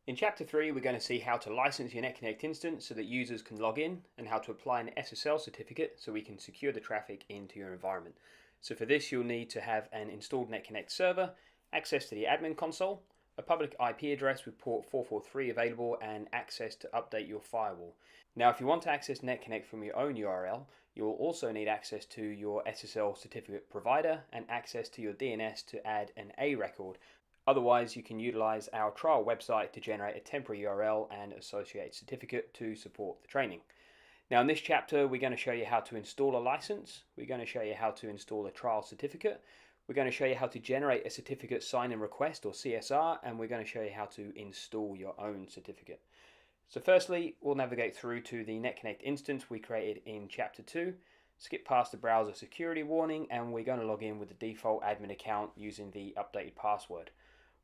In Chapter 3, we're going to see how to license your NetConnect instance so that users can log in, and how to apply an SSL certificate so we can secure the traffic into your environment. So for this, you'll need to have an installed NetConnect server, access to the admin console, a public IP address with port 443 available, and access to update your firewall. Now, if you want to access NetConnect from your own URL, you'll also need access to your SSL certificate provider and access to your DNS to add an A record. Otherwise, you can utilize our trial website to generate a temporary URL and associated certificate to support the training. Now, in this chapter, we're going to show you how to install a license. We're going to show you how to install a trial certificate. We're going to show you how to generate a certificate sign-in request or CSR, and we're going to show you how to install your own certificate. So firstly, we'll navigate through to the NetConnect instance we created in Chapter 2, skip past the browser security warning, and we're going to log in with the default admin account using the updated password.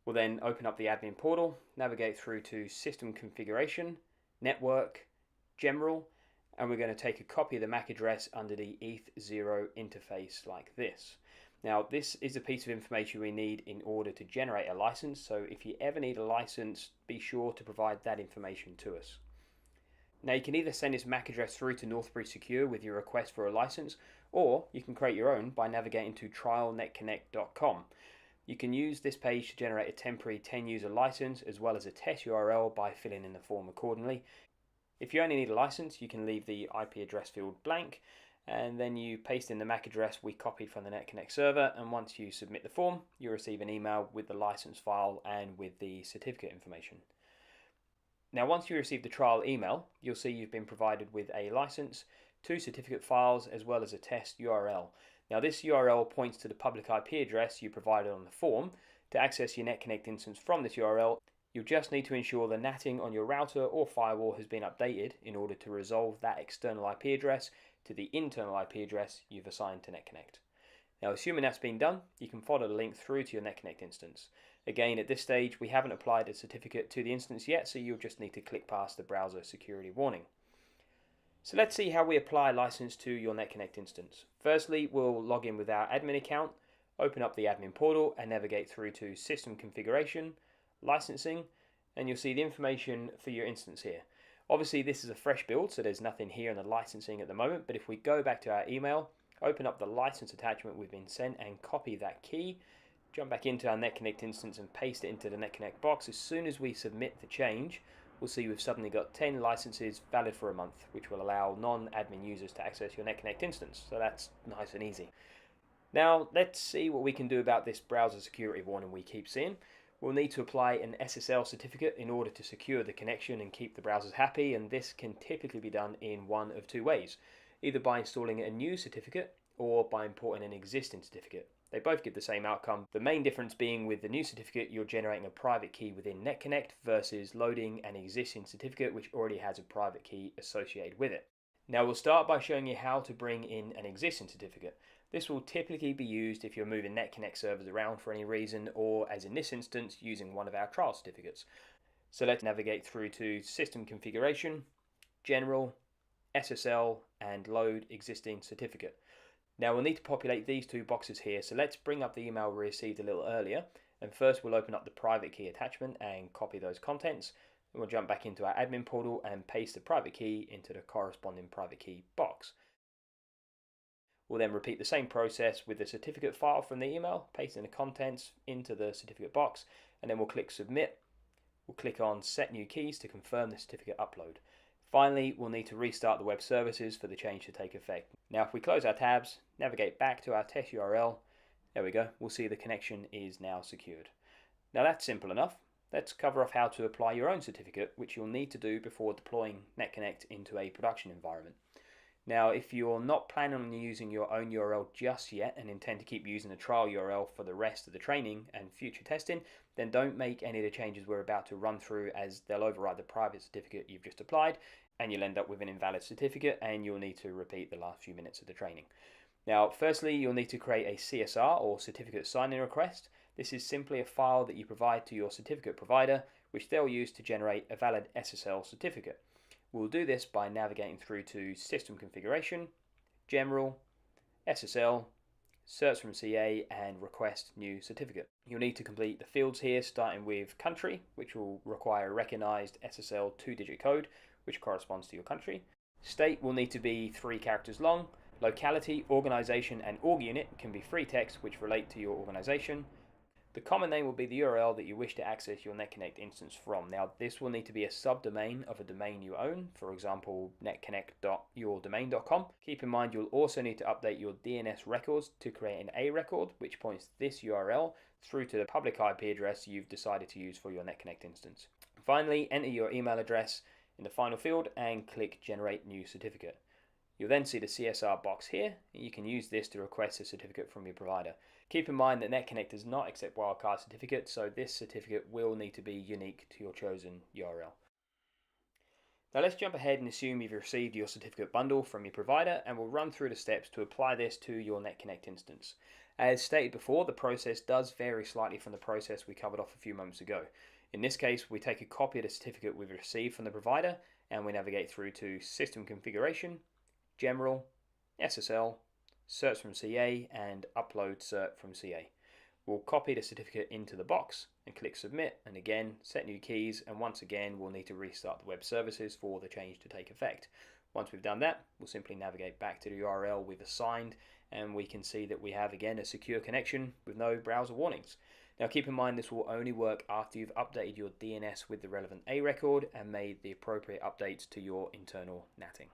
We'll then open up the admin portal, navigate through to System Configuration, Network, General, and we're going to take a copy of the MAC address under the ETH0 interface like this. Now, this is a piece of information we need in order to generate a license, so if you ever need a license, be sure to provide that information to us. Now, you can either send this MAC address through to Northbury Secure with your request for a license, or you can create your own by navigating to trialnetconnect.com. You can use this page to generate a temporary 10-user license as well as a test URL by filling in the form accordingly. If you only need a license, you can leave the IP address field blank, and then you paste in the MAC address we copied from the NetConnect server, and once you submit the form, you'll receive an email with the license file and with the certificate information. Now, once you receive the trial email, you'll see you've been provided with a license, 2 certificate files, as well as a test URL. Now, this URL points to the public IP address you provided on the form. To access your NetConnect instance from this URL, you'll just need to ensure the NATing on your router or firewall has been updated in order to resolve that external IP address to the internal IP address you've assigned to NetConnect. Now, assuming that's been done, you can follow the link through to your NetConnect instance. Again, at this stage, we haven't applied a certificate to the instance yet, so you'll just need to click past the browser security warning. So let's see how we apply a license to your NetConnect instance. Firstly, we'll log in with our admin account, open up the admin portal and navigate through to System Configuration, Licensing, and you'll see the information for your instance here. Obviously, this is a fresh build, so there's nothing here in the licensing at the moment, but if we go back to our email, open up the license attachment we've been sent and copy that key, jump back into our NetConnect instance and paste it into the NetConnect box. As soon as we submit the change, we'll see we've suddenly got 10 licenses valid for a month, which will allow non-admin users to access your NetConnect instance. So that's nice and easy. Now, let's see what we can do about this browser security warning we keep seeing. We'll need to apply an SSL certificate in order to secure the connection and keep the browsers happy, and this can typically be done in one of 2 ways, either by installing a new certificate or by importing an existing certificate. They both give the same outcome, the main difference being with the new certificate you're generating a private key within NetConnect versus loading an existing certificate which already has a private key associated with it. Now, we'll start by showing you how to bring in an existing certificate. This will typically be used if you're moving NetConnect servers around for any reason, or as in this instance, using one of our trial certificates. So let's navigate through to System Configuration, General, SSL, and Load Existing Certificate. Now, we'll need to populate these 2 boxes here, so let's bring up the email we received a little earlier, and first we'll open up the private key attachment and copy those contents. Then we'll jump back into our admin portal and paste the private key into the corresponding private key box. We'll then repeat the same process with the certificate file from the email, pasting the contents into the certificate box, and then we'll click Submit. We'll click on Set New Keys to confirm the certificate upload. Finally, we'll need to restart the web services for the change to take effect. Now, if we close our tabs, navigate back to our test URL, there we go, we'll see the connection is now secured. Now, that's simple enough. Let's cover off how to apply your own certificate, which you'll need to do before deploying NetConnect into a production environment. Now, if you're not planning on using your own URL just yet and intend to keep using a trial URL for the rest of the training and future testing, then don't make any of the changes we're about to run through, as they'll override the private certificate you've just applied, and you'll end up with an invalid certificate and you'll need to repeat the last few minutes of the training. Now, firstly, you'll need to create a CSR or certificate sign-in request. This is simply a file that you provide to your certificate provider, which they'll use to generate a valid SSL certificate. We'll do this by navigating through to System Configuration, General, SSL, search from CA, and request new certificate. You'll need to complete the fields here, starting with country, which will require a recognized SSL 2-digit code, which corresponds to your country. State will need to be 3 characters long. Locality, organization, and org unit can be free text which relate to your organization. The common name will be the URL that you wish to access your NetConnect instance from. Now, this will need to be a subdomain of a domain you own, for example, netconnect.yourdomain.com. Keep in mind you'll also need to update your DNS records to create an A record, which points this URL through to the public IP address you've decided to use for your NetConnect instance. Finally, enter your email address in the final field and click Generate New Certificate. You'll then see the CSR box here, and you can use this to request a certificate from your provider. Keep in mind that NetConnect does not accept wildcard certificates, so this certificate will need to be unique to your chosen URL. Now let's jump ahead and assume you've received your certificate bundle from your provider, and we'll run through the steps to apply this to your NetConnect instance. As stated before, the process does vary slightly from the process we covered off a few moments ago. In this case, we take a copy of the certificate we've received from the provider, and we navigate through to System Configuration, General, SSL, Search from CA, and Upload Cert from CA. We'll copy the certificate into the box and click Submit, and again set new keys, and once again we'll need to restart the web services for the change to take effect. Once we've done that, we'll simply navigate back to the URL we've assigned, and we can see that we have again a secure connection with no browser warnings. Now keep in mind this will only work after you've updated your DNS with the relevant A record and made the appropriate updates to your internal NATing.